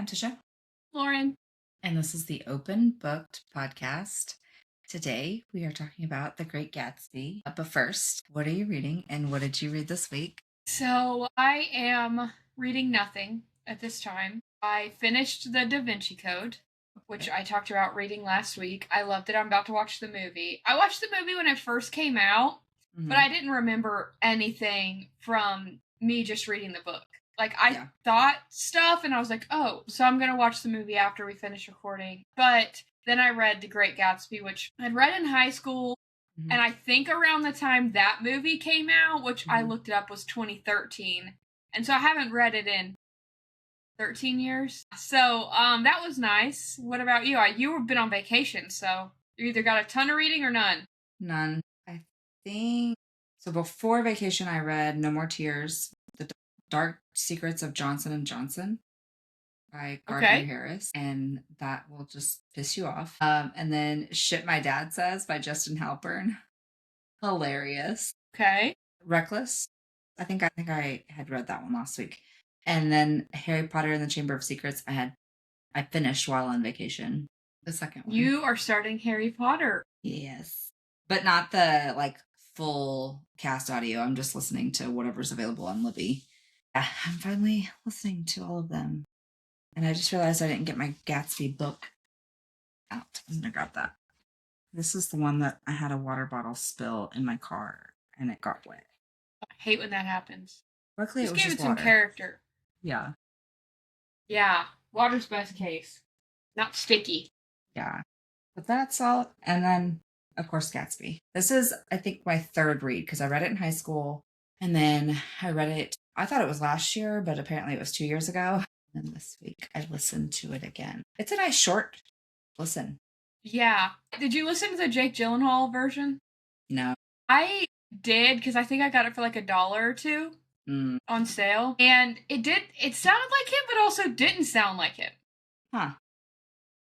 Tisha, Lauren. and this is the Open Booked podcast. Today we are talking about The Great Gatsby. But first, what are you reading and what did you read this week? So I am reading nothing at this time. I finished the Da Vinci Code, which I talked about reading last week. I loved it. I'm about to watch the movie. I watched the movie when it first came out, but I didn't remember anything from me just reading the book. Like, I thought stuff, and I was like, oh, so I'm going to watch the movie after we finish recording. But then I read The Great Gatsby, which I'd read in high school. And I think around the time that movie came out, which I looked it up, was 2013. And so I haven't read it in 13 years. So that was nice. What about you? You've been on vacation, so you either got a ton of reading or none. None. I think so. Before vacation, I read No More Tears: The Dark Secrets of Johnson and Johnson by Gardner Harris, and that will just piss you off. And then Shit My Dad Says by Justin Halpern. Hilarious. Okay. Reckless. I think I had read that one last week. And then Harry Potter and the Chamber of Secrets I finished while on vacation. The second one. You are starting Harry Potter. Yes. But not the full cast audio. I'm just listening to whatever's available on Libby. Yeah, I'm finally listening to all of them. And I just realized I didn't get my Gatsby book out. I'm gonna grab that. This is the one that I had a water bottle spill in my car and it got wet. I hate when that happens. Luckily, just it was give just it some water. character. Yeah. Yeah. Water's best case. Not sticky. Yeah. But that's all. And then, of course, Gatsby. This is, I think, my third read because I read it in high school. And then I read it, I thought it was last year, but apparently it was 2 years ago. And this week I listened to it again. It's a nice short listen. Yeah. Did you listen to the Jake Gyllenhaal version? No. I did because I think I got it for like $1 or $2 on sale. And it sounded like him, but also didn't sound like him. Huh.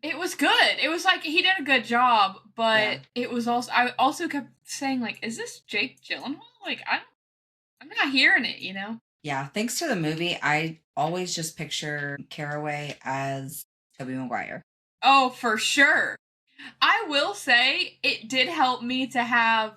It was good. It was like he did a good job, but it was also, I also kept saying, like, is this Jake Gyllenhaal? Like, I'm not hearing it, you know? Yeah. Thanks to the movie, I always just picture Caraway as Tobey Maguire. Oh, for sure. I will say it did help me to have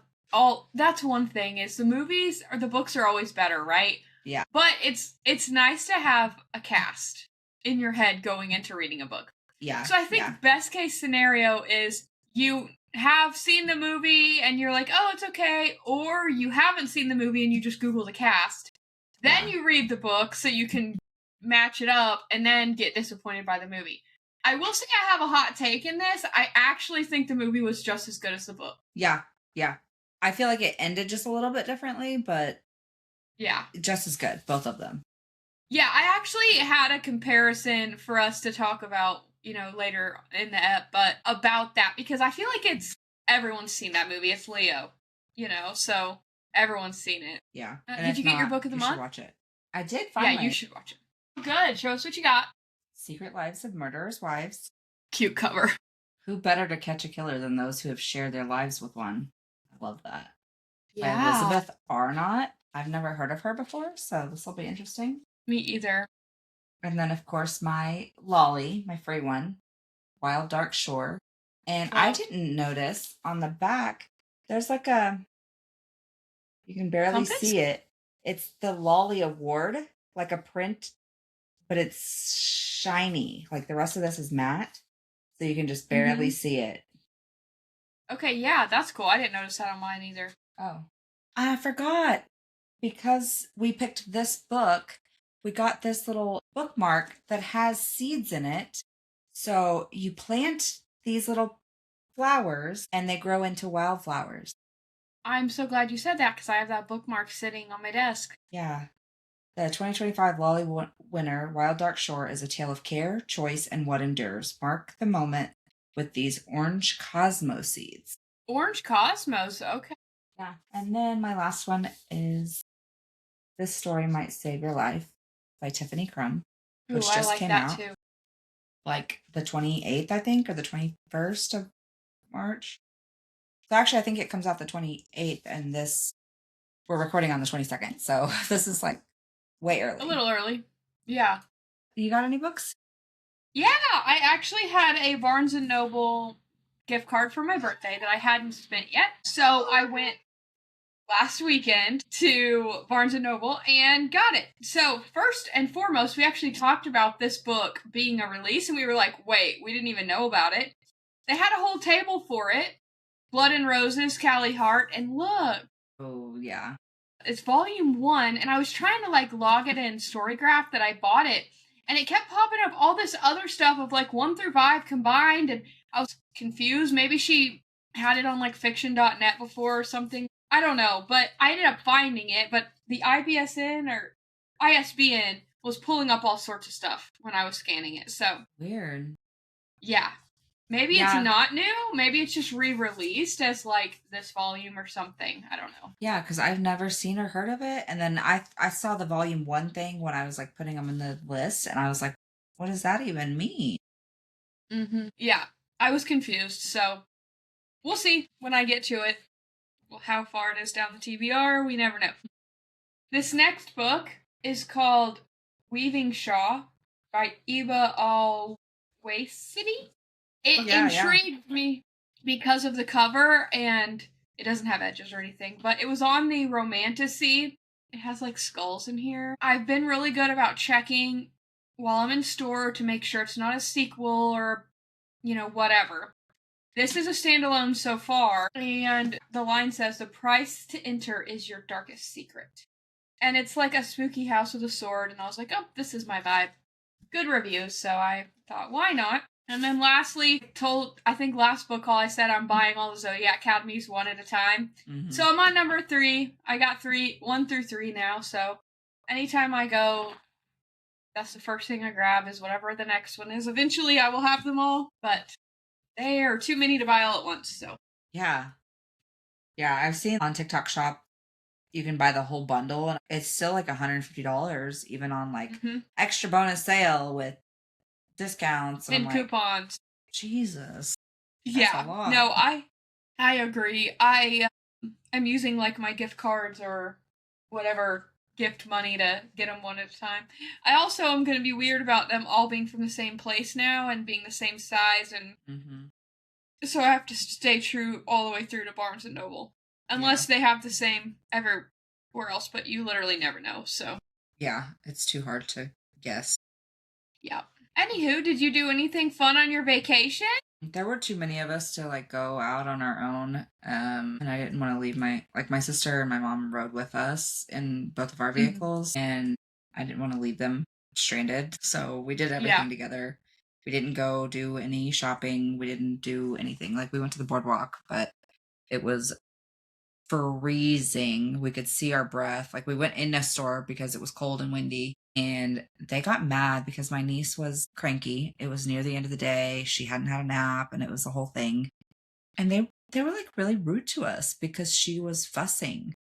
that's one thing is the movies or the books are always better, right? Yeah. But it's nice to have a cast in your head going into reading a book. Yeah. So I think best case scenario is you have seen the movie and you're like, oh, it's okay. Or you haven't seen the movie and you just Google the cast. Then you read the book so you can match it up and then get disappointed by the movie. I will say I have a hot take in this. I actually think the movie was just as good as the book. Yeah. Yeah. I feel like it ended just a little bit differently, but yeah, just as good, both of them. Yeah, I actually had a comparison for us to talk about, later in the ep, but about that because I feel like everyone's seen that movie. It's Leo, so everyone's seen it. Yeah. Did you get your book of the month? Should watch it. I did finally. Yeah, you should watch it. Good. Show us what you got. Secret Lives of Murderers' Wives. Cute cover. Who better to catch a killer than those who have shared their lives with one? I love that. Yeah. By Elizabeth Arnott. I've never heard of her before, so this will be interesting. Me either. And then, of course, my lolly, my free one, Wild Dark Shore. And I didn't notice on the back, there's you can barely see it. It's the Lolly Award, like a print, but it's shiny. Like the rest of this is matte, so you can just barely see it. Okay, yeah, that's cool. I didn't notice that on mine either. Oh. I forgot. Because we picked this book, we got this little bookmark that has seeds in it. So you plant these little flowers and they grow into wildflowers. I'm so glad you said that because I have that bookmark sitting on my desk. Yeah. The 2025 Lolly winner, Wild Dark Shore, is a tale of care, choice, and what endures. Mark the moment with these orange cosmos seeds. Orange cosmos, okay. Yeah. And then my last one is This Story Might Save Your Life by Tiffany Crum, which just came out. Too. Like the 28th, I think, or the 21st of March. So actually, I think it comes out the 28th, and we're recording on the 22nd. So this is way early. A little early. Yeah. You got any books? Yeah, I actually had a Barnes and Noble gift card for my birthday that I hadn't spent yet. So I went last weekend to Barnes and Noble and got it. So, first and foremost, we actually talked about this book being a release and we were like, "Wait, we didn't even know about it." They had a whole table for it. Blood and Roses, Callie Hart, and look, Oh, yeah. it's volume 1 and I was trying to like log it in Storygraph that I bought it and it kept popping up all this other stuff of like 1 through 5 combined and I was confused. Maybe she had it on like fiction.net before or something. I don't know, but I ended up finding it, but the IBSN or ISBN was pulling up all sorts of stuff when I was scanning it. So, Weird. yeah. Maybe it's Yeah. not new. Maybe it's just re-released as like this volume or something. I don't know. Yeah, because I've never seen or heard of it. And then I saw the volume 1 thing when I was like putting them in the list, and I was like, what does that even mean? Yeah, I was confused. So we'll see when I get to it. Well, how far it is down the TBR, we never know. This next book is called Weaving Shaw by Iba Al City. Oh, It yeah, yeah. intrigued me because of the cover, and it doesn't have edges or anything, but it was on the Romantasy. It has like skulls in here. I've been really good about checking while I'm in store to make sure it's not a sequel or, whatever. This is a standalone so far, and the line says the price to enter is your darkest secret. And it's like a spooky house with a sword, and I was like, oh, this is my vibe. Good reviews, so I thought, why not? And then lastly, I think last book call I said I'm buying all the Zodiac Academies one at a time. Mm-hmm. So I'm on number 3. I got 1 through 3 now, so anytime I go, that's the first thing I grab is whatever the next one is. Eventually I will have them all, but they are too many to buy all at once, so. Yeah. Yeah, I've seen on TikTok Shop you can buy the whole bundle and it's still like $150 even on like extra bonus sale with discounts. And I'm And like, coupons. Jesus. That's a Yeah. lot. No, I agree. I am using like my gift cards or whatever gift money to get them one at a time. I also am going to be weird about them all being from the same place now and being the same size, and so I have to stay true all the way through to Barnes and Noble, unless they have the same everywhere else. But you literally never know. So Yeah, it's too hard to guess. yeah. Anywho, did you do anything fun on your vacation? There were too many of us to like go out on our own. And I didn't want to leave my sister and my mom rode with us in both of our vehicles, and I didn't want to leave them stranded. So we did everything together. We didn't go do any shopping. We didn't do anything. Like we went to the boardwalk, but it was freezing. We could see our breath. Like we went in a store because it was cold and windy, and they got mad because my niece was cranky. It was near the end of the day. She hadn't had a nap and it was the whole thing. And they were like really rude to us because she was fussing.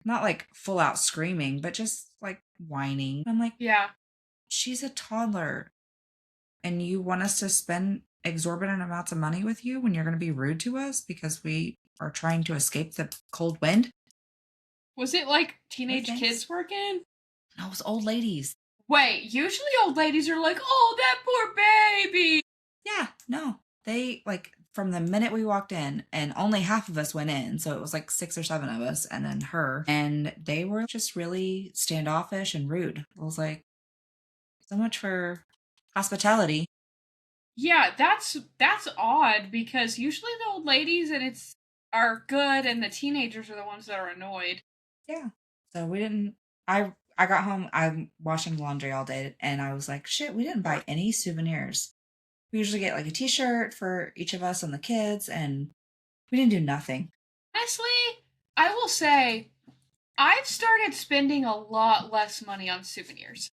Not like full out screaming, but just like whining. I'm like, Yeah. she's a toddler and you want us to spend exorbitant amounts of money with you when you're going to be rude to us because we are trying to escape the cold wind? Was it like teenage kids working? No, it was old ladies. Wait, usually old ladies are like, oh, that poor baby. Yeah, no. They, like, from the minute we walked in, and only half of us went in, so it was like 6 or 7 of us, and then her, and they were just really standoffish and rude. I was like, so much for hospitality. Yeah, that's odd because usually the old ladies are good and the teenagers are the ones that are annoyed. Yeah. So we didn't. I got home. I'm washing laundry all day, and I was like, shit, we didn't buy any souvenirs. We usually get like a T-shirt for each of us and the kids, and we didn't do nothing. Honestly, I will say I've started spending a lot less money on souvenirs.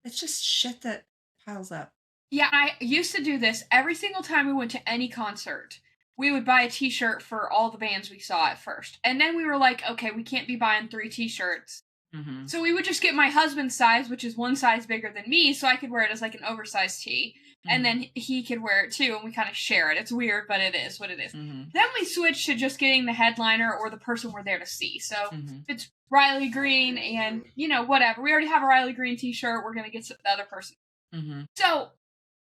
It's just shit that piles up. Yeah, I used to do this every single time we went to any concert. We would buy a t-shirt for all the bands we saw at first. And then we were like, okay, we can't be buying 3 t-shirts. So we would just get my husband's size, which is 1 size bigger than me, so I could wear it as like an oversized tee. And then he could wear it too, and we kind of share it. It's weird, but it is what it is. Then we switched to just getting the headliner or the person we're there to see. So if it's Riley Green and, whatever. We already have a Riley Green t-shirt. We're going to get the other person. So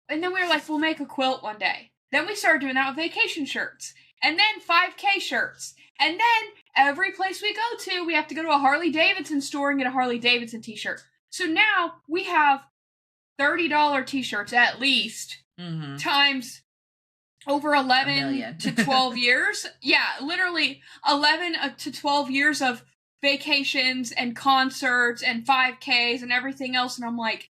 And then we were like, we'll make a quilt one day. Then we started doing that with vacation shirts. And then 5K shirts. And then every place we go to, we have to go to a Harley Davidson store and get a Harley Davidson t-shirt. So now we have $30 t-shirts at least times over 11 to 12 years. Yeah, literally 11 to 12 years of vacations and concerts and 5Ks and everything else. And I'm like,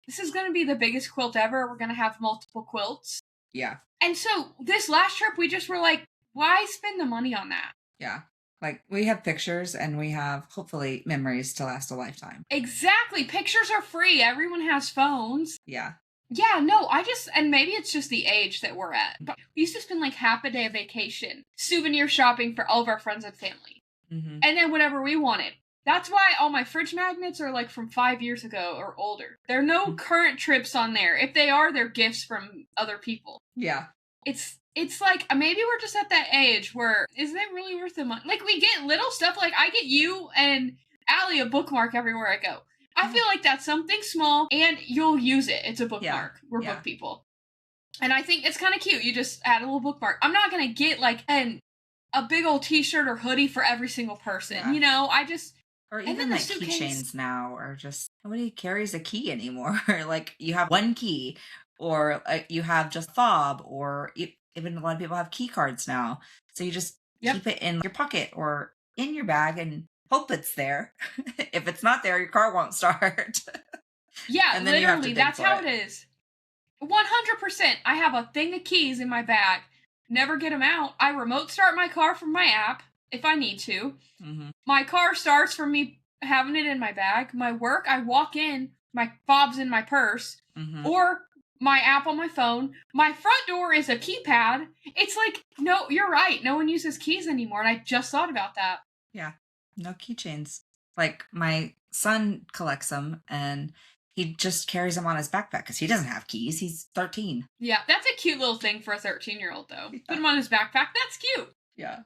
this is going to be the biggest quilt ever. We're going to have multiple quilts. Yeah. And so this last trip, we just were like, why spend the money on that? Yeah. Like, we have pictures and we have, hopefully, memories to last a lifetime. Exactly. Pictures are free. Everyone has phones. Yeah. Yeah, no, and maybe it's just the age that we're at. But we used to spend like half a day of vacation souvenir shopping for all of our friends and family. Mm-hmm. And then whatever we wanted. That's why all my fridge magnets are like from 5 years ago or older. There are no current trips on there. If they are, they're gifts from other people. Yeah. It's like, maybe we're just at that age where, is it really worth the money? Like, we get little stuff, like, I get you and Allie a bookmark everywhere I go. I feel like that's something small, and you'll use it. It's a bookmark. We're book people. And I think it's kind of cute. You just add a little bookmark. I'm not going to get, like, a big old t-shirt or hoodie for every single person. Yeah. You know, Or even like keychains now, or just nobody carries a key anymore. Like, you have one key, or you have just fob, or even a lot of people have key cards now. So you just keep it in your pocket or in your bag and hope it's there. If it's not there, your car won't start. Yeah, and then literally, that's how it is. 100%. I have a thing of keys in my bag. Never get them out. I remote start my car from my app if I need to. Mm-hmm. My car starts from me having it in my bag. My work, I walk in, my fob's in my purse, or my app on my phone. My front door is a keypad. It's like, no, you're right. No one uses keys anymore, and I just thought about that. Yeah, no keychains. Like, my son collects them, and he just carries them on his backpack because he doesn't have keys. He's 13. Yeah, that's a cute little thing for a 13-year-old, though. Yeah. Put him on his backpack. That's cute. Yeah.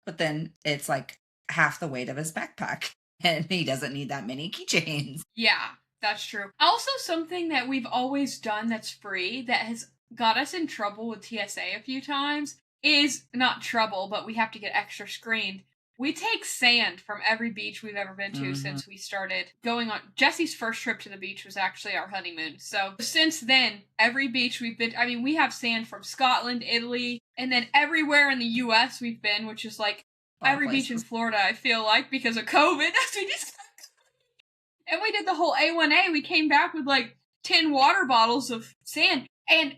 But then it's like half the weight of his backpack, and he doesn't need that many keychains. Yeah, that's true. Also, something that we've always done that's free that has got us in trouble with TSA a few times is not trouble, but we have to get extra screened. We take sand from every beach we've ever been to since we started going on. Jesse's first trip to the beach was actually our honeymoon. So since then, every beach we've been, I mean, we have sand from Scotland, Italy, and then everywhere in the U.S. we've been, which is like every beach in Florida, I feel like, because of COVID. And we did the whole A1A. We came back with like 10 water bottles of sand. And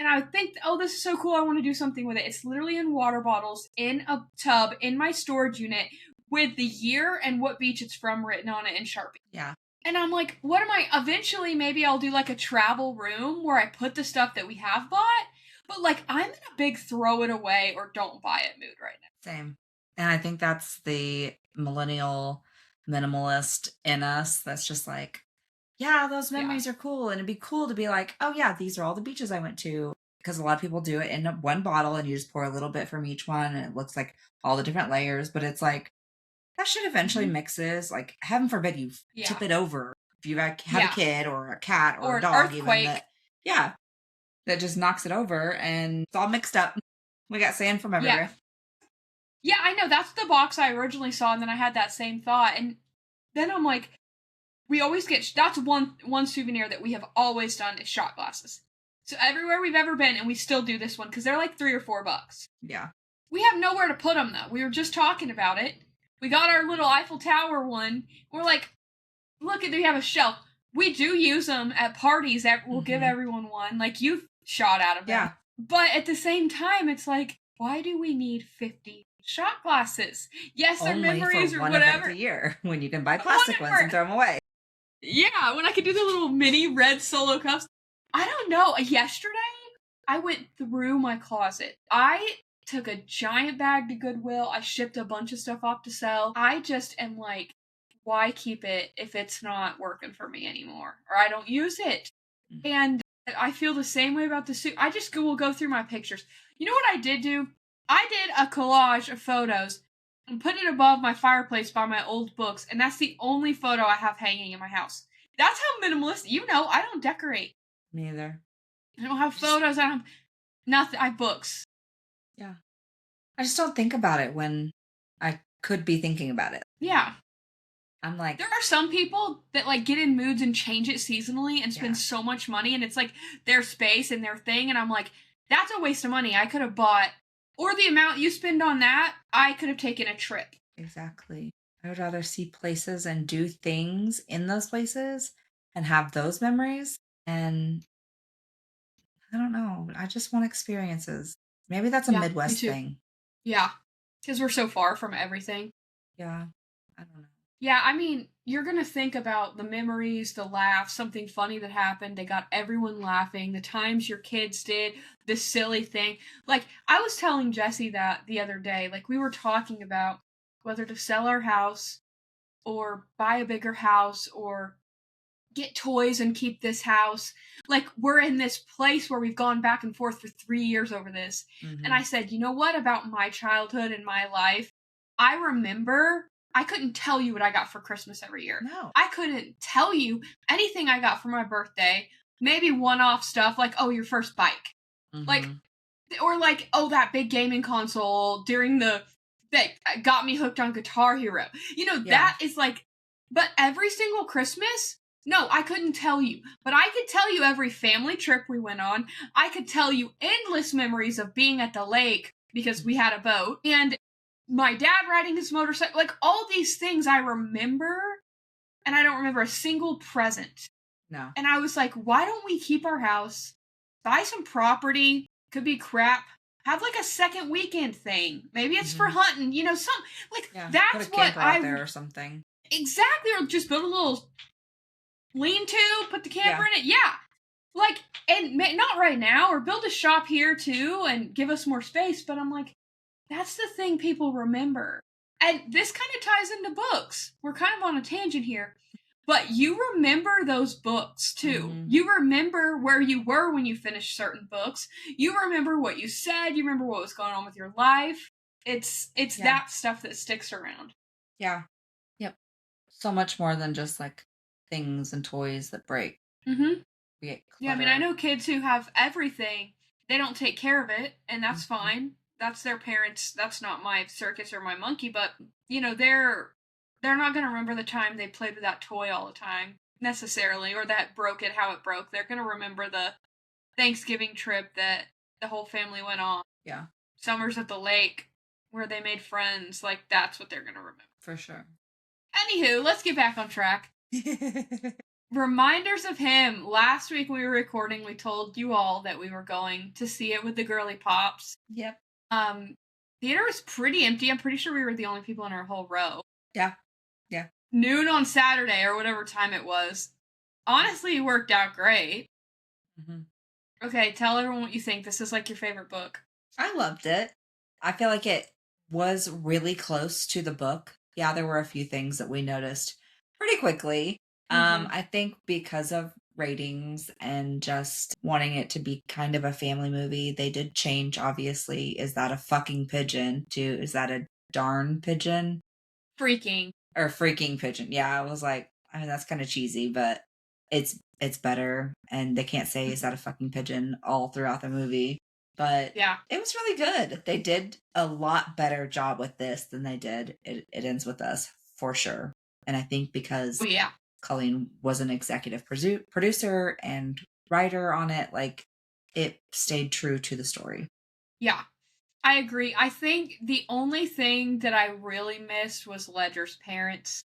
I think, oh, this is so cool. I want to do something with it. It's literally in water bottles, in a tub, in my storage unit, with the year and what beach it's from written on it in Sharpie. Yeah. And I'm like, eventually maybe I'll do like a travel room where I put the stuff that we have bought. But like, I'm in a big throw it away or don't buy it mood right now. Same. And I think that's the millennial minimalist in us that's just like, yeah, those memories are cool. And it'd be cool to be like, oh yeah, these are all the beaches I went to. Because a lot of people do it in one bottle and you just pour a little bit from each one and it looks like all the different layers. But it's like, that shit eventually mixes. Like, heaven forbid you tip it over. If you have a kid or a cat or a dog. Earthquake. Even that just knocks it over and it's all mixed up. We got sand from everywhere. Yeah, I know. That's the box I originally saw, and then I had that same thought. And then I'm like, we always get, that's one souvenir that we have always done is shot glasses. So everywhere we've ever been, and we still do this one, because they're like $3 or $4. Yeah. We have nowhere to put them, though. We were just talking about it. We got our little Eiffel Tower one. We're like, look, we have a shelf. We do use them at parties that we'll give everyone one. Like, you've shot out of them. Yeah. But at the same time, it's like, why do we need 50 shot glasses? Yes, they're memories or whatever. Event a year when you can buy plastic ones and throw them away. Yeah, when I could do the little mini red Solo cups. I don't know. Yesterday, I went through my closet. I took a giant bag to Goodwill. I shipped a bunch of stuff off to sell. I just am like, why keep it if it's not working for me anymore? Or I don't use it. And I feel the same way about the suit. I just will go through my pictures. You know what I did do? I did a collage of photos and put it above my fireplace by my old books, and that's the only photo I have hanging in my house. That's how minimalist, I don't decorate. Me either. I don't have photos. I don't have nothing. I have books. Yeah. I just don't think about it when I could be thinking about it. Yeah. I'm like, There are some people that like get in moods and change it seasonally and spend so much money, and it's like their space and their thing, and I'm like, that's a waste of money. I could have bought, or the amount you spend on that, I could have taken a trip. exactly. I would rather see places and do things in those places and have those memories. And I don't know. I just want experiences. Maybe that's a Yeah, me Midwest too. thing. Yeah, because we're so far from everything. Yeah. I don't know. Yeah, I mean, you're gonna think about the memories, the laughs, something funny that happened. They got everyone laughing. The times your kids did this silly thing. Like I was telling Jesse that the other day. Like we were talking about whether to sell our house or buy a bigger house or get toys and keep this house. Like we're in this place where we've gone back and forth for 3 years over this. And I said, you know what about my childhood and my life? I remember I couldn't tell you what I got for Christmas every year. No. I couldn't tell you anything I got for my birthday. Maybe one-off stuff like, oh, your first bike. Like, or like, oh, that big gaming console during the that got me hooked on Guitar Hero. You know, that is like, but every single Christmas, no, I couldn't tell you. But I could tell you every family trip we went on. I could tell you endless memories of being at the lake because we had a boat and my dad riding his motorcycle. Like all these things I remember, and I don't remember a single present. No. And I was like, why don't we keep our house, buy some property, could be crap, have like a second weekend thing. Maybe it's for hunting, you know, some like that's put a what camper out there or something. Exactly, or just build a little lean-to, put the camper in it. Yeah. Like, and not right now, or build a shop here too and give us more space, but I'm like, that's the thing people remember. And this kind of ties into books. We're kind of on a tangent here. But you remember those books too. You remember where you were when you finished certain books. You remember what you said. You remember what was going on with your life. It's that stuff that sticks around. Yeah. Yep. So much more than just like things and toys that break. Mm-hmm. Yeah, I mean, I know kids who have everything. They don't take care of it, and that's fine. That's their parents. That's not my circus or my monkey, but you know, they're not going to remember the time they played with that toy all the time necessarily, or that broke it how it broke. They're going to remember the Thanksgiving trip that the whole family went on. Yeah. Summers at the lake where they made friends. Like that's what they're going to remember. For sure. Anywho, let's get back on track. Reminders of him. Last week we were recording, we told you all that we were going to see it with the girly pops. Yep. Theater was pretty empty. I'm pretty sure we were the only people in our whole row. Yeah. Yeah. Noon on Saturday or whatever time it was. Honestly, it worked out great. Okay, tell everyone what you think. This is like your favorite book. I loved it. I feel like it was really close to the book. Yeah, there were a few things that we noticed pretty quickly. I think because of ratings and just wanting it to be kind of a family movie, they did change, obviously. Is that a fucking pigeon to is that a darn pigeon? Freaking. Or freaking pigeon. Yeah, I was like, I mean, that's kind of cheesy, but it's better. And they can't say is that a fucking pigeon all throughout the movie. But yeah, it was really good. They did a lot better job with this than they did It Ends With Us, for sure. And I think because Colleen was an executive producer and writer on it, like it stayed true to the story. Yeah, I agree. I think the only thing that I really missed was Ledger's parents.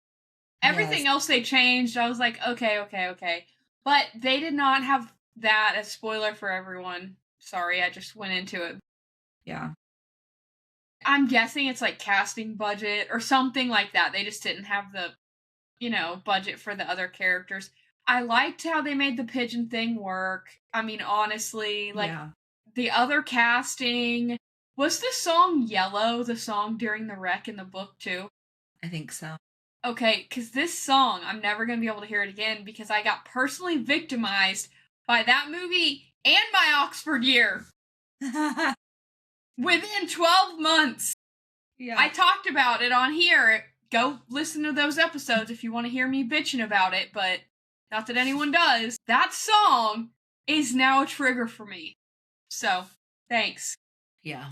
Everything else they changed. I was like, okay. But they did not have that as spoiler for everyone. Sorry, I just went into it. Yeah. I'm guessing it's like casting budget or something like that. They just didn't have the, budget for the other characters. I liked how they made the pigeon thing work. I mean, honestly, like the other casting. Was the song Yellow the song during the wreck in the book too? I think so. Okay, because this song, I'm never going to be able to hear it again because I got personally victimized by that movie and my Oxford year. Within 12 months. Yeah. I talked about it on here. Go listen to those episodes if you want to hear me bitching about it, but not that anyone does. That song is now a trigger for me. So, thanks. Yeah.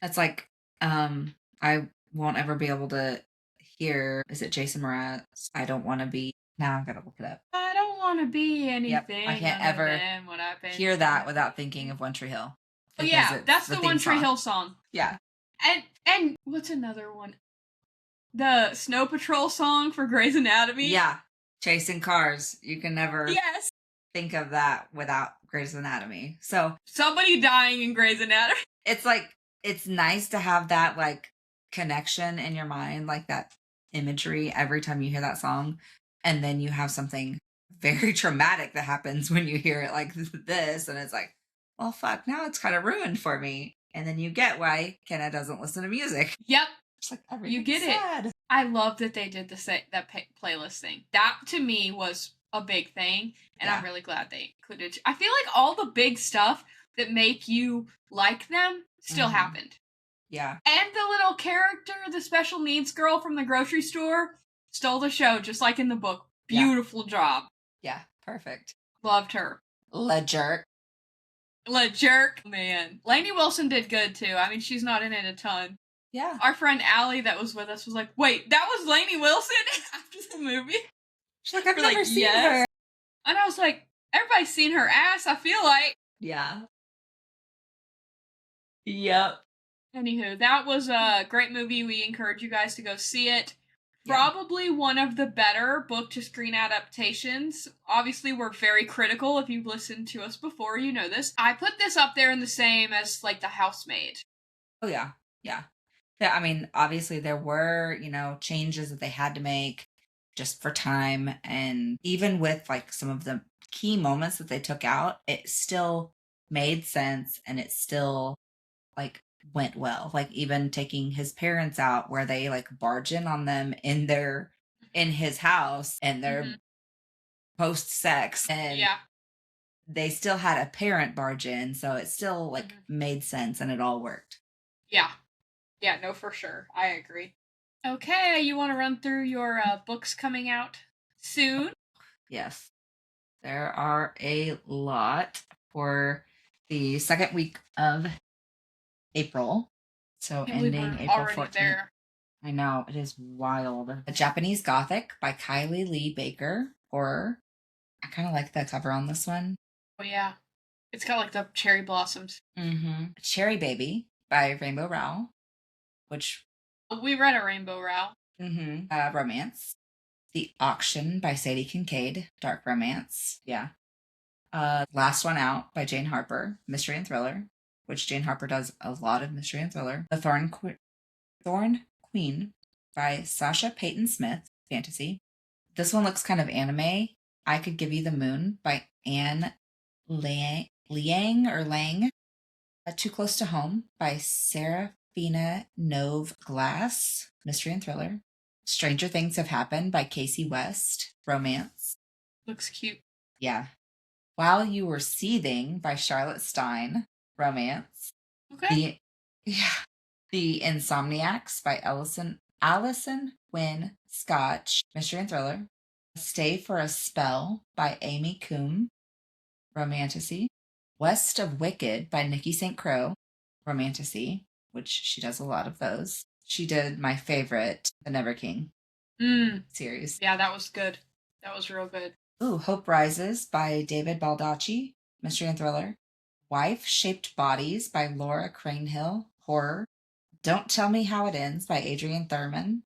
That's like, I won't ever be able to hear, is it Jason Mraz? I don't want to be, now I've got to look it up. I don't want to be anything. Yep, I can't ever hear that without thinking of One Tree Hill. Oh yeah, that's the One Tree Hill song. Yeah. And what's another one? The Snow Patrol song for Grey's Anatomy. Yeah. Chasing cars. You can never yes. think of that without Grey's Anatomy. So somebody dying in Grey's Anatomy. It's like, it's nice to have that like connection in your mind, like that imagery every time you hear that song. And then you have something very traumatic that happens when you hear it like this. And it's like, well, fuck, now it's kind of ruined for me. And then you get why Kenna doesn't listen to music. Yep. It's like, you get sad. It. I love that they did that playlist thing. That to me was a big thing. And I'm really glad they included. I feel like all the big stuff that make you like them still happened. Yeah. And the little character, the special needs girl from the grocery store, stole the show just like in the book. Beautiful job. Yeah, perfect. Loved her. LeJerk. Man. Lainey Wilson did good too. I mean, she's not in it a ton. Yeah. Our friend Allie that was with us was like, wait, that was Lainey Wilson after the movie? She's like, I've never seen her. And I was like, everybody's seen her ass, I feel like. Yeah. Yep. Anywho, that was a great movie. We encourage you guys to go see it. Probably one of the better book-to-screen adaptations. Obviously, we're very critical. If you've listened to us before, you know this. I put this up there in the same as, like, The Housemaid. Oh, yeah. Yeah. Yeah, I mean, obviously, there were, changes that they had to make just for time. And even with, like, some of the key moments that they took out, it still made sense. And it still, like, went well. Like even taking his parents out where they like barge in on them in his house and they're post sex and they still had a parent barge in, so it still like made sense and it all worked. Yeah, no, for sure, I agree. Okay, you want to run through your books coming out soon? Yes, there are a lot for the second week of April. So ending April 14th. There. I know, it is wild. A Japanese Gothic by Kylie Lee Baker. Horror. I kind of like the cover on this one. Oh yeah. It's got like the cherry blossoms. Cherry Baby by Rainbow Rowell. Which... we read a Rainbow Rowell. Romance. The Auction by Sadie Kincaid. Dark romance. Yeah. Last One Out by Jane Harper. Mystery and thriller. Which Jane Harper does a lot of mystery and thriller. The Thorn Queen by Sasha Payton Smith, fantasy. This one looks kind of anime. I Could Give You the Moon by Anne Liang. Too Close to Home by Serafina Nove Glass, mystery and thriller. Stranger Things Have Happened by Casey West, romance. Looks cute. Yeah. While You Were Seething by Charlotte Stein, romance. Okay. The Insomniacs by Allison Wynne Scotch, mystery and thriller. Stay for a Spell by Amy Coombe, romantasy. West of Wicked by Nikki St. Croix, romantasy, which she does a lot of those. She did my favorite, The Never King series. Yeah, that was good. That was real good. Ooh, Hope Rises by David Baldacci, mystery and thriller. Wife-Shaped Bodies by Laura Cranehill, horror. Don't Tell Me How It Ends by Adrian Thurman,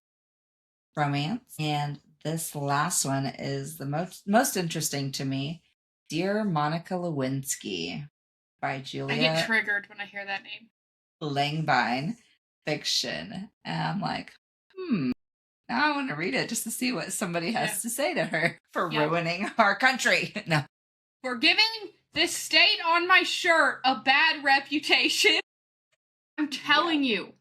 romance. And this last one is the most interesting to me. Dear Monica Lewinsky by Julia... I get triggered when I hear that name. Langbine, fiction. And I'm like, now I want to read it just to see what somebody has to say to her for ruining our country. No. For giving this state on my shirt a bad reputation. I'm telling you,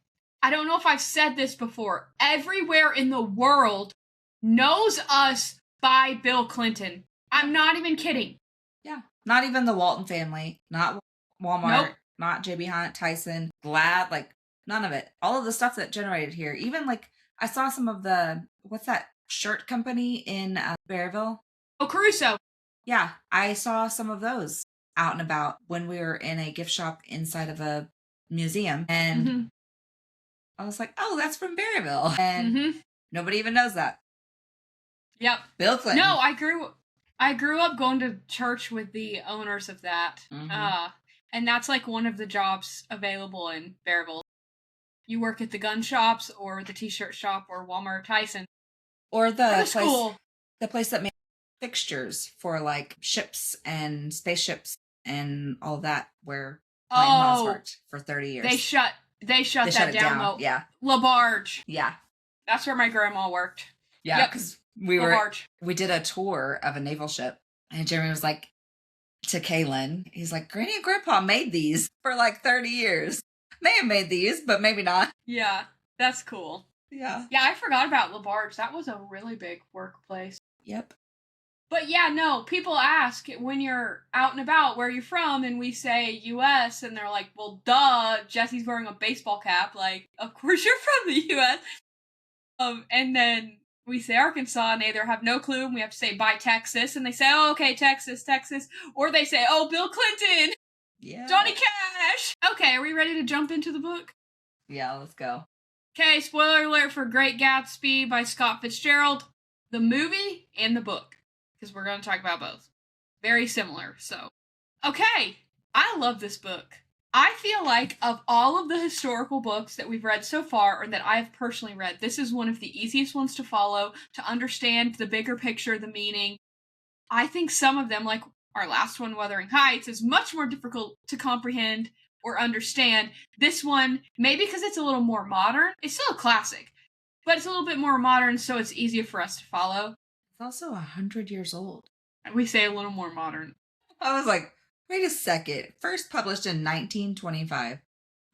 I don't know if I've said this before. Everywhere in the world knows us by Bill Clinton. I'm not even kidding. Yeah. Not even the Walton family, not Walmart, not JB Hunt, Tyson, Glad, like none of it. All of the stuff that generated here. Even like I saw some of the, what's that shirt company in Bearville? Oh, Caruso. Yeah, I saw some of those out and about when we were in a gift shop inside of a museum. And I was like, oh, that's from Berryville. And nobody even knows that. Yep. Bill Clinton. No, I grew up going to church with the owners of that. And that's like one of the jobs available in Berryville. You work at the gun shops or the t-shirt shop or Walmart Tyson. Or the place that made fixtures for like ships and spaceships and all that, where my mom worked for 30 years. They shut that down though. Yeah. LaBarge. Yeah. That's where my grandma worked. Yeah, because we did a tour of a naval ship, and Jeremy was like to Kaylin, he's like, Granny and Grandpa made these for like 30 years. May have made these, but maybe not. Yeah, that's cool. Yeah. Yeah, I forgot about LaBarge. That was a really big workplace. Yep. But yeah, no, people ask when you're out and about, where you're from, and we say U.S., and they're like, well, duh, Jesse's wearing a baseball cap. Like, of course you're from the U.S. And then we say Arkansas, and they either have no clue, and we have to say, bye, Texas, and they say, oh, okay, Texas, or they say, oh, Bill Clinton, Johnny Cash. Okay, are we ready to jump into the book? Yeah, let's go. Okay, spoiler alert for Great Gatsby by Scott Fitzgerald, the movie and the book, because we're going to talk about both. Very similar, so. Okay, I love this book. I feel like of all of the historical books that we've read so far, or that I've personally read, this is one of the easiest ones to follow, to understand the bigger picture, the meaning. I think some of them, like our last one, Wuthering Heights, is much more difficult to comprehend or understand. This one, maybe because it's a little more modern, it's still a classic, but it's a little bit more modern, so it's easier for us to follow. It's also 100 years old. And we say a little more modern. I was like, wait a second. First published in 1925.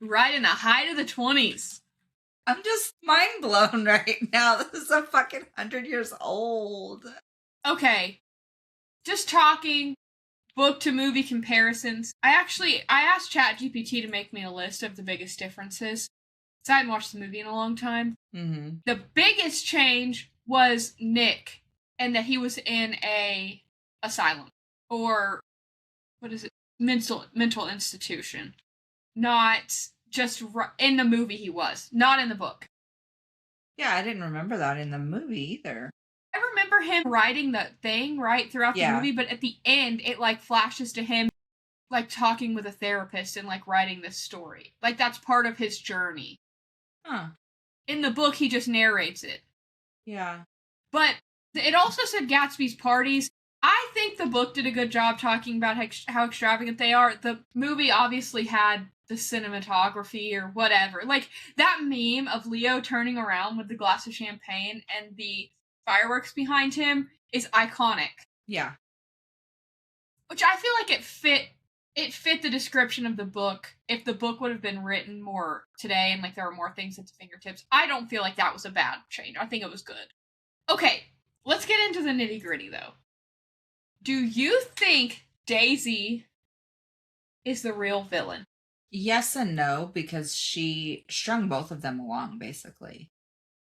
Right in the height of the 20s. I'm just mind blown right now. This is a fucking 100 years old. Okay. Just talking book to movie comparisons. I asked ChatGPT to make me a list of the biggest differences. Because I hadn't watched the movie in a long time. Mm-hmm. The biggest change was Nick, and that he was in a asylum. Or what is it? Mental institution. Not just in the movie he was. Not in the book. Yeah, I didn't remember that in the movie either. I remember him writing the thing, right, throughout the movie, but at the end, it, like, flashes to him, like, talking with a therapist and, like, writing this story. Like, that's part of his journey. Huh. In the book, he just narrates it. Yeah. But it also said Gatsby's parties. I think the book did a good job talking about how extravagant they are. The movie obviously had the cinematography or whatever. Like, that meme of Leo turning around with the glass of champagne and the fireworks behind him is iconic. Yeah. Which I feel like it fit the description of the book. If the book would have been written more today and, like, there were more things at the fingertips, I don't feel like that was a bad change. I think it was good. Okay, let's get into the nitty-gritty, though. Do you think Daisy is the real villain? Yes and no, because she strung both of them along, basically.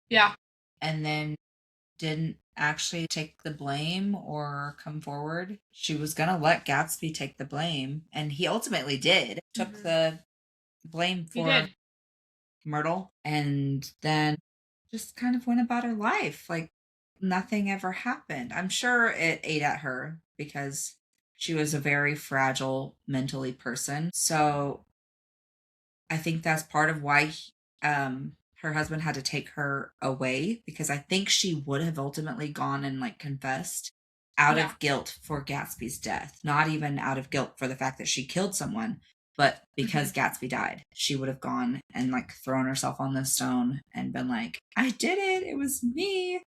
Yeah. And then didn't actually take the blame or come forward. She was going to let Gatsby take the blame, and he ultimately did. Took the blame for Myrtle, and then just kind of went about her life like nothing ever happened. I'm sure it ate at her because she was a very fragile mentally person. So I think that's part of why her husband had to take her away, because I think she would have ultimately gone and like confessed out of guilt for Gatsby's death. Not even out of guilt for the fact that she killed someone, but because Gatsby died. She would have gone and like thrown herself on the stone and been like, I did it. It was me.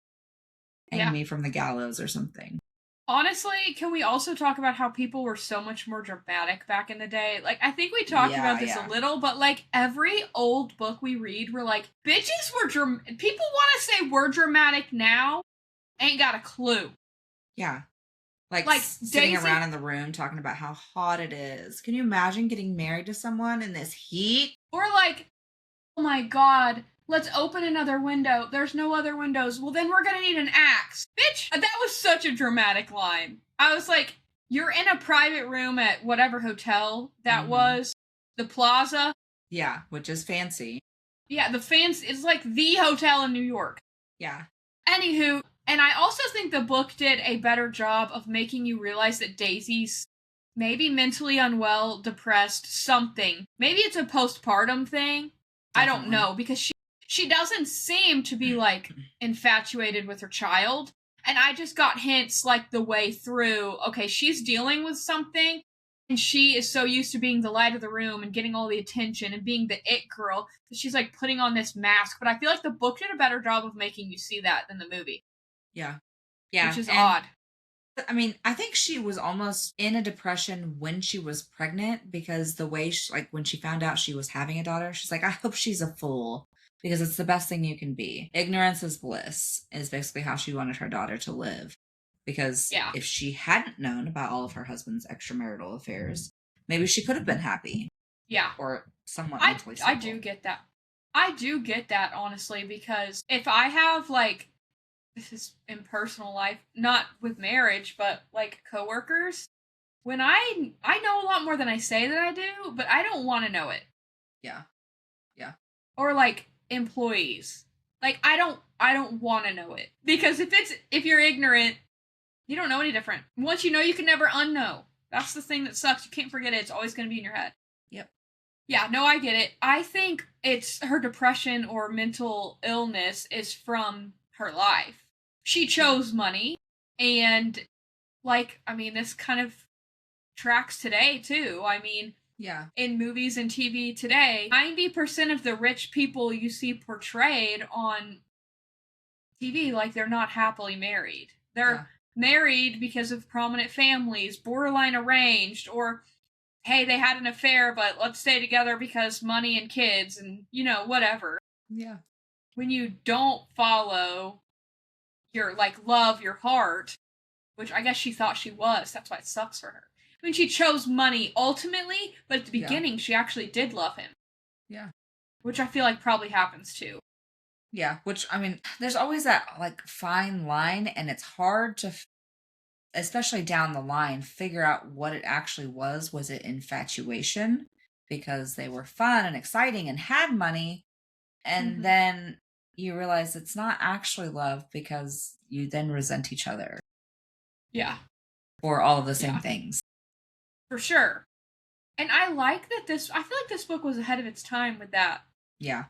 Hang me from the gallows or something. Honestly, can we also talk about how people were so much more dramatic back in the day? Like, I think we talked about this a little, but like every old book we read, we're like, bitches were people want to say we're dramatic now, ain't got a clue. Yeah. Like sitting around in the room talking about how hot it is. Can you imagine getting married to someone in this heat? Or like, oh my god, let's open another window. There's no other windows. Well, then we're gonna need an axe. Bitch! That was such a dramatic line. I was like, you're in a private room at whatever hotel that Mm-hmm. was, the Plaza. Yeah, which is fancy. Yeah, the fans is like the hotel in New York. Yeah. Anywho, and I also think the book did a better job of making you realize that Daisy's maybe mentally unwell, depressed, something. Maybe it's a postpartum thing. I don't Definitely. know because she doesn't seem to be like infatuated with her child. And I just got hints like the way through, okay, she's dealing with something and she is so used to being the light of the room and getting all the attention and being the it girl that she's like putting on this mask. But I feel like the book did a better job of making you see that than the movie, Yeah. which Yeah. is And odd. I mean, I think she was almost in a depression when she was pregnant because the way like when she found out she was having a daughter, she's like, I hope she's a fool because it's the best thing you can be. Ignorance is bliss is basically how she wanted her daughter to live. Because Yeah. if she hadn't known about all of her husband's extramarital affairs, maybe she could have been happy Yeah. or somewhat I mentally I do stable. get that. I do get that honestly because if I have like this is in personal life, not with marriage, but like coworkers, when I know a lot more than I say that I do, but I don't want to know it. Yeah. Yeah. Or like employees. Like I don't want to know it because if you're ignorant, you don't know any different. Once you know, you can never unknow. That's the thing that sucks. You can't forget it. It's always going to be in your head. Yep. Yeah, no, I get it. I think it's her depression or mental illness is from her life. She Yeah. chose money, and like, I mean, this kind of tracks today too. I mean, Yeah. in movies and TV today, 90% of the rich people you see portrayed on TV, like, they're not happily married. Yeah. They're married because of prominent families, borderline arranged, or hey, they had an affair, but let's stay together because money and kids and, whatever. Yeah. When you don't follow your, like, love, your heart, which I guess she thought she was, that's why it sucks for her. I mean, she chose money ultimately, but at the Yeah. beginning, she actually did love him, Yeah. which I feel like probably happens too. Yeah. Which, I mean, there's always that like fine line, and it's hard to especially down the line, figure out what it actually was. Was it infatuation because they were fun and exciting and had money? And Hmm. then you realize it's not actually love because you then resent each other Yeah, for all of the same yeah, things. for sure. And I like that I feel like this book was ahead of its time with that. Yeah.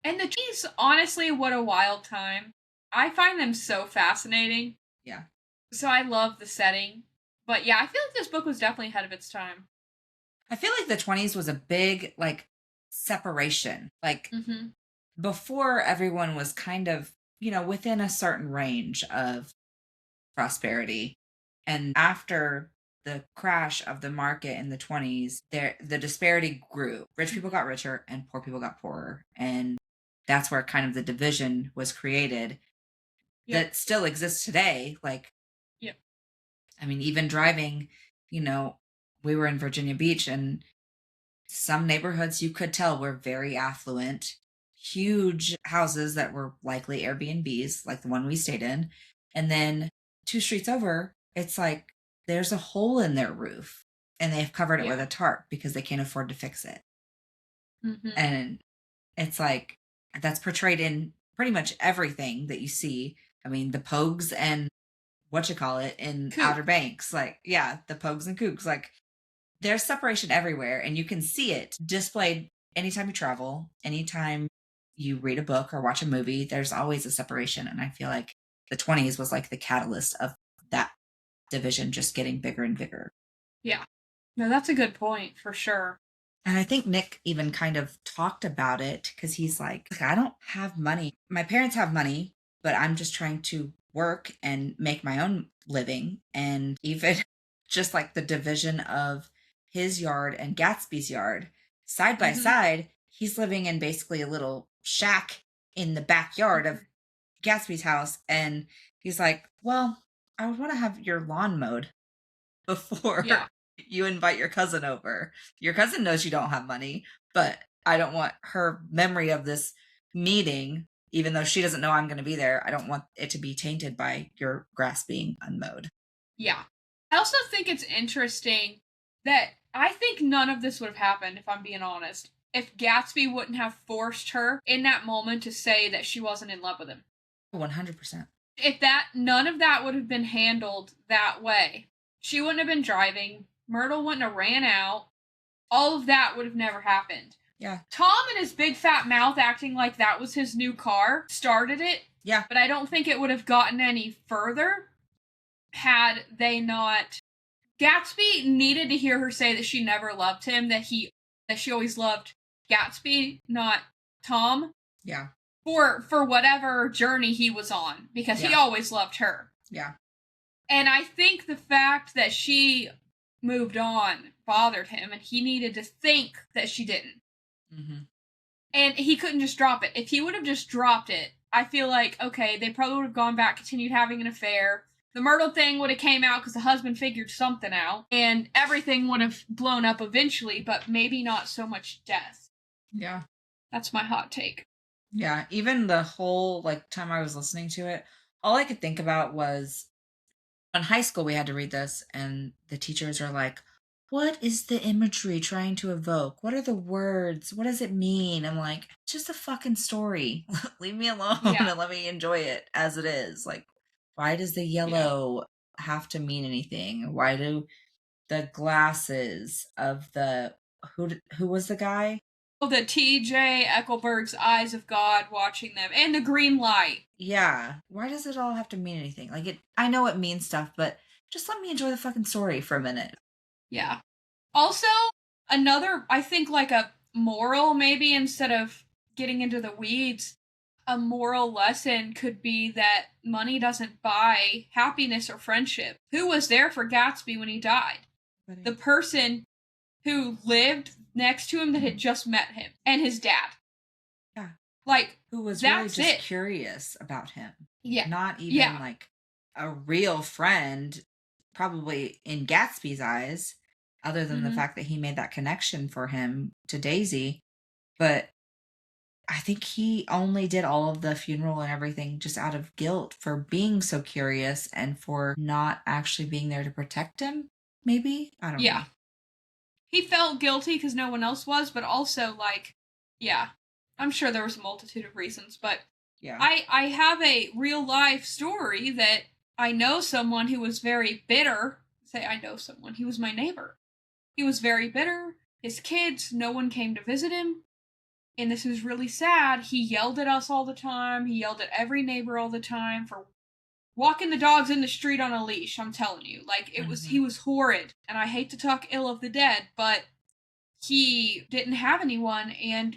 And the trees, honestly, what a wild time. I find them so fascinating. Yeah. So I love the setting. But yeah, I feel like this book was definitely ahead of its time. I feel like the 20s was a big like separation. Like Hmm. before everyone was kind of, within a certain range of prosperity. And after the crash of the market in the 20s, the disparity grew. Rich people got richer and poor people got poorer. And that's where kind of the division was created Yep. that still exists today. Like, Yep. I mean, even driving, you know, we were in Virginia Beach and some neighborhoods you could tell were very affluent, huge houses that were likely Airbnbs, like the one we stayed in. And then two streets over, it's like there's a hole in their roof and they've covered it with Yeah. a tarp because they can't afford to fix it. Hmm. And it's like that's portrayed in pretty much everything that you see. I mean, the Pogues and what you call it in Coop. Outer Banks, like, yeah, the Pogues and Kooks, like, there's separation everywhere, and you can see it displayed anytime you travel, anytime you read a book or watch a movie. There's always a separation, and I feel like the 20s was like the catalyst of that division just getting bigger and bigger. Yeah. No, that's a good point for sure. And I think Nick even kind of talked about it because he's like, I don't have money. My parents have money, but I'm just trying to work and make my own living. And even just like the division of his yard and Gatsby's yard side by Hmm. side, he's living in basically a little shack in the backyard of Hmm. Gatsby's house. And he's like, well, I would want to have your lawn mowed before Yeah. you invite your cousin over. Your cousin knows you don't have money, but I don't want her memory of this meeting, even though she doesn't know I'm going to be there. I don't want it to be tainted by your grass being unmowed. Yeah. I also think it's interesting that I think none of this would have happened, if I'm being honest, if Gatsby wouldn't have forced her in that moment to say that she wasn't in love with him. 100%. If that none of that would have been handled that way, she wouldn't have been driving, Myrtle wouldn't have ran out, all of that would have never happened. Yeah. Tom and his big fat mouth acting like that was his new car started it. Yeah. But I don't think it would have gotten any further had they not. Gatsby needed to hear her say that she never loved him, that she always loved Gatsby, not Tom. Yeah. For whatever journey he was on, because he always loved her. Yeah. And I think the fact that she moved on bothered him, and he needed to think that she didn't. Mm-hmm. And he couldn't just drop it. If he would have just dropped it, I feel like, okay, they probably would have gone back, continued having an affair. The Myrtle thing would have came out because the husband figured something out, and everything would have blown up eventually, but maybe not so much death. Yeah. That's my hot take. Yeah, even the whole time I was listening to it, all I could think about was in high school we had to read this and the teachers are like, what is the imagery trying to evoke? What are the words? What does it mean? I'm like, it's just a fucking story. Leave me alone and let me enjoy it as it is. Like, why does the yellow have to mean anything? Why do the glasses of the who was the guy? The T.J. Eckelberg's Eyes of God watching them, and the green light. Yeah. Why does it all have to mean anything? I know it means stuff, but just let me enjoy the fucking story for a minute. Yeah. Also, another, I think, like a moral, maybe, instead of getting into the weeds, a moral lesson could be that money doesn't buy happiness or friendship. Who was there for Gatsby when he died? The person who lived next to him that had just met him, and his dad. Yeah. Like, who was really just curious about him. Yeah. Not even like a real friend, probably in Gatsby's eyes, other than the fact that he made that connection for him to Daisy. But I think he only did all of the funeral and everything just out of guilt for being so curious and for not actually being there to protect him, maybe? I don't know. He felt guilty because no one else was, but also, I'm sure there was a multitude of reasons, but I have a real life story that I know someone who was very bitter. I know someone. He was my neighbor. He was very bitter. His kids, no one came to visit him. And this was really sad. He yelled at us all the time. He yelled at every neighbor all the time for walking the dogs in the street on a leash. I'm telling you. He was horrid. And I hate to talk ill of the dead, but he didn't have anyone, and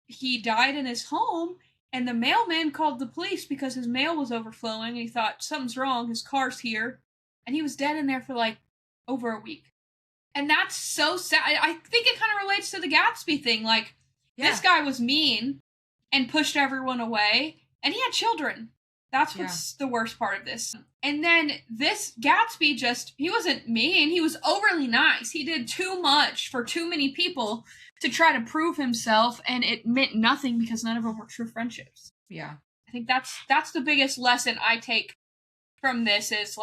he died in his home, and the mailman called the police because his mail was overflowing, and he thought, something's wrong, his car's here. And he was dead in there for over a week. And that's so sad. I think it kind of relates to the Gatsby thing. This guy was mean and pushed everyone away, and he had children. That's what's the worst part of this. And then this Gatsby he wasn't mean, he was overly nice. He did too much for too many people to try to prove himself, and it meant nothing because none of them were true friendships. Yeah. I think that's the biggest lesson I take from this is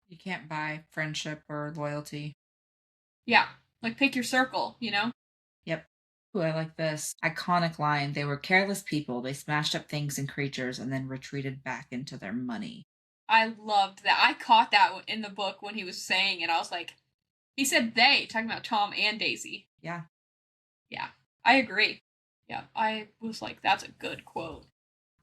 you can't buy friendship or loyalty. Yeah. Pick your circle, you know? Yep. Ooh, I like this. Iconic line. They were careless people. They smashed up things and creatures and then retreated back into their money. I loved that. I caught that in the book when he was saying it. I was like, he said they, talking about Tom and Daisy. Yeah. Yeah. I agree. Yeah. I was like, that's a good quote.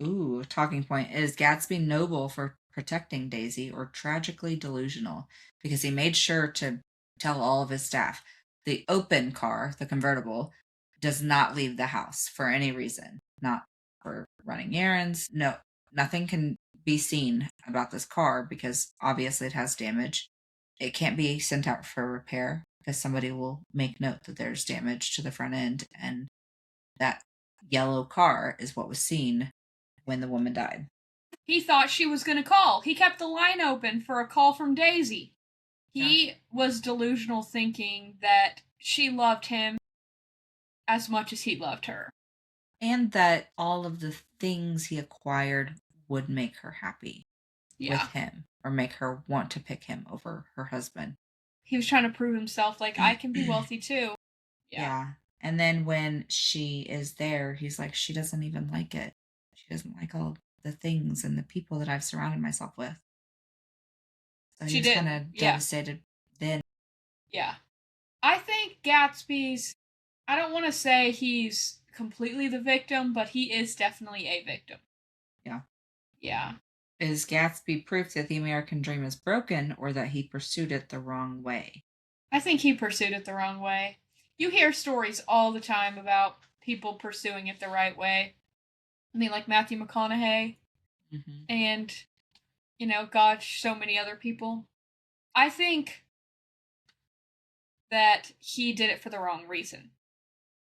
Ooh, talking point. Is Gatsby noble for protecting Daisy or tragically delusional? Because he made sure to tell all of his staff the open car, the convertible, does not leave the house for any reason. Not for running errands. No, nothing can be seen about this car because obviously it has damage. It can't be sent out for repair because somebody will make note that there's damage to the front end, and that yellow car is what was seen when the woman died. He thought she was going to call. He kept the line open for a call from Daisy. He was delusional, thinking that she loved him as much as he loved her. And that all of the things he acquired would make her happy. with Yeah. him or make her want to pick him over her husband. He was trying to prove himself, like, I can be wealthy too. Yeah. Yeah. And then when she is there, he's like, she doesn't even like it. She doesn't like all the things and the people that I've surrounded myself with. So he She was kind didn't. of Yeah. devastated then. Yeah. I think Gatsby's, I don't want to say he's completely the victim, but he is definitely a victim. Yeah. Yeah. Is Gatsby proof that the American dream is broken or that he pursued it the wrong way? I think he pursued it the wrong way. You hear stories all the time about people pursuing it the right way. I mean, like Matthew McConaughey Mm-hmm. and, gosh, so many other people. I think that he did it for the wrong reason.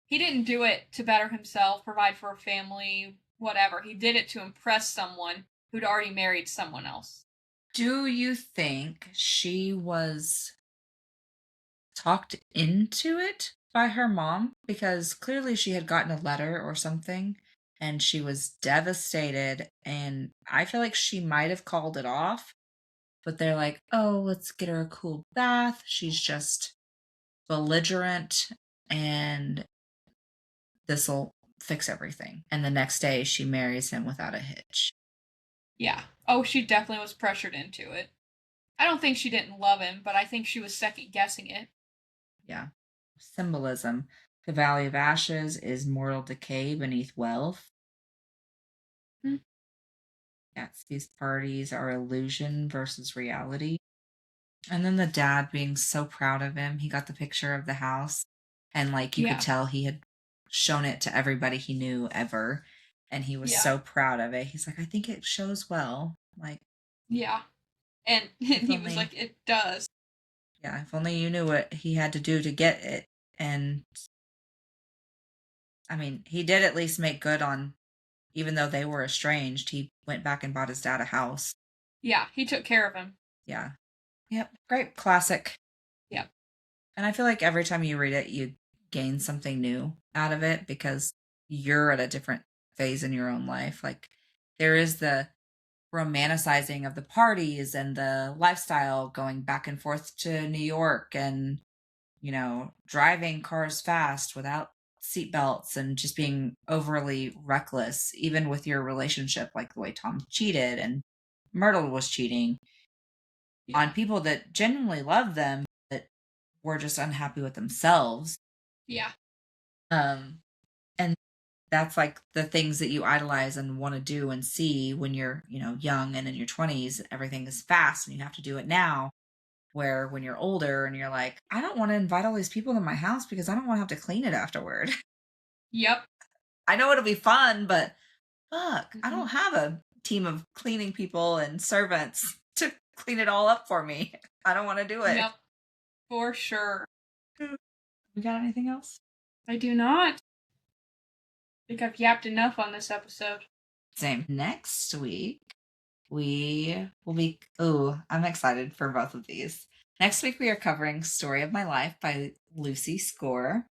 He didn't do it to better himself, provide for a family, whatever. He did it to impress someone who'd already married someone else. Do you think she was talked into it by her mom? Because clearly she had gotten a letter or something and she was devastated. And I feel like she might have called it off, but they're like, oh, let's get her a cool bath. She's just belligerent and this'll fix everything. And the next day she marries him without a hitch. Yeah. Oh, she definitely was pressured into it. I don't think she didn't love him, but I think she was second guessing it. Yeah. Symbolism. The Valley of Ashes is mortal decay beneath wealth. Hmm. Gatsby's parties are illusion versus reality. And then the dad being so proud of him. He got the picture of the house and like you could Yeah. tell he had shown it to everybody he knew ever. And he was Yeah. so proud of it. He's like, I think it shows well. Like, Yeah. And, if and he was only, like, it does. yeah, if only you knew what he had to do to get it. And I mean, he did at least make good on, even though they were estranged, he went back and bought his dad a house. Yeah, he took care of him. Yeah. Yep. Great classic. Yep. And I feel like every time you read it, you gain something new out of it because you're at a different phase in your own life. Like there is the romanticizing of the parties and the lifestyle going back and forth to New York and, driving cars fast without seatbelts and just being overly reckless, even with your relationship, like the way Tom cheated and Myrtle was cheating on Yeah. people that genuinely loved them, but were just unhappy with themselves. Yeah. Um, and that's like the things that you idolize and want to do and see when you're, young and in your 20s, everything is fast and you have to do it now. Where when you're older and you're like, I don't want to invite all these people to my house because I don't want to have to clean it afterward. Yep. I know it'll be fun, but fuck, I Hmm. don't have a team of cleaning people and servants to clean it all up for me. I don't want to do it. Yep. For sure. We got anything else? I do not. I think I've yapped enough on this episode. Same. Next week, we will be. Ooh, I'm excited for both of these. Next week, we are covering Story of My Life by Lucy Score.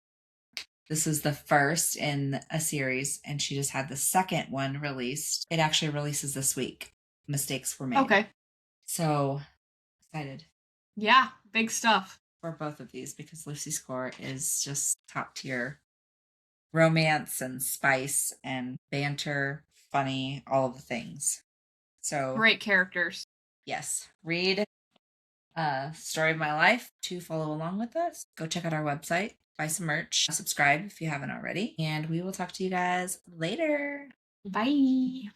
This is the first in a series, and she just had the second one released. It actually releases this week. Mistakes were made. Okay. So excited. Yeah, big stuff. For both of these because Lucy Score is just top tier romance and spice and banter, funny, all of the things. So Great characters. yes, read Story of My Life to follow along with us. Go check out our website, buy some merch, subscribe if you haven't already, and we will talk to you guys later. Bye.